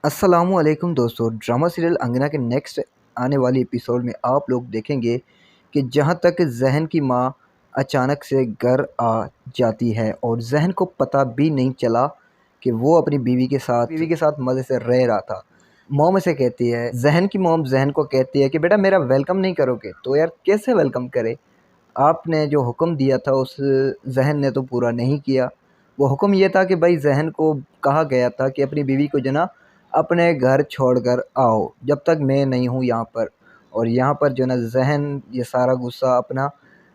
अस्सलामुअलैकुम दोस्तों, drama serial अंगना के नेक्स्ट आने वाली एपिसोड में आप लोग देखेंगे कि जहां तक जहन की मां अचानक से घर आ जाती है और जहन को पता भी नहीं चला कि वो अपनी बीवी के साथ मज़े से रह रहा था। मॉम से कहती है, जहन की मॉम जहन को कहती है कि बेटा मेरा वेलकम नहीं करोगे तो यार कैसे वेलकम करे। आपने जो हुक्म दिया था उस जहन ने तो पूरा नहीं किया। वो हुक्म ये था कि भाई जहन को कहा गया था कि अपनी बीवी को जो ना अपने घर छोड़कर आओ जब तक मैं नहीं हूँ यहाँ पर। और यहाँ पर जो ना जहन ये सारा गुस्सा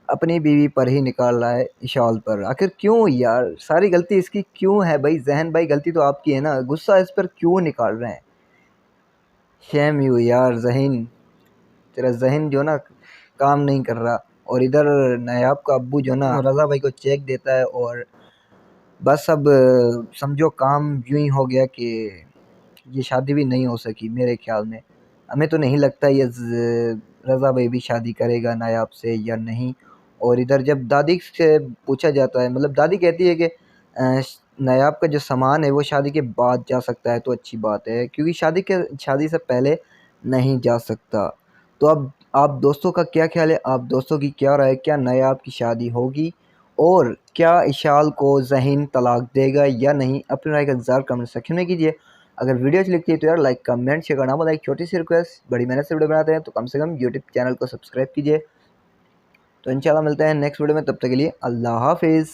अपनी बीवी पर ही निकाल रहा है, इशाल पर। आखिर क्यों यार, सारी गलती इसकी क्यों है भाई? जहन भाई गलती तो आपकी है ना, गुस्सा इस पर क्यों निकाल रहे हैं? शेम यू यार जहीन, तेरा जहन जो ना काम नहीं कर रहा। और इधर नायाब का अब्बू जो ना रज़ा भाई को चेक देता है और बस अब समझो काम यूं ही हो गया कि ये शादी भी नहीं हो सकी मेरे ख्याल में। हमें तो नहीं लगता ये रज़ा भाई भी शादी करेगा नायाब से या नहीं। और इधर जब दादी से पूछा जाता है, मतलब दादी कहती है कि नायाब का जो सामान है वो शादी के बाद जा सकता है तो अच्छी बात है, क्योंकि शादी से पहले नहीं जा सकता। तो अब आप दोस्तों का क्या ख्याल है? आप दोस्तों की क्या राय? क्या नायाब की शादी होगी? और क्या इशाल को ज़हीन तलाक देगा या नहीं? अपनी राय का इंतज़ार कमेंट सेक्शन में कीजिए। अगर वीडियो अच्छी लगती है तो यार लाइक कमेंट शेयर करना मत। एक छोटी सी रिक्वेस्ट, बड़ी मेहनत से वीडियो बनाते हैं तो कम से कम यूट्यूब चैनल को सब्सक्राइब कीजिए। तो इंशाल्लाह मिलते हैं नेक्स्ट वीडियो में, तब तक के लिए अल्लाह हाफिज़।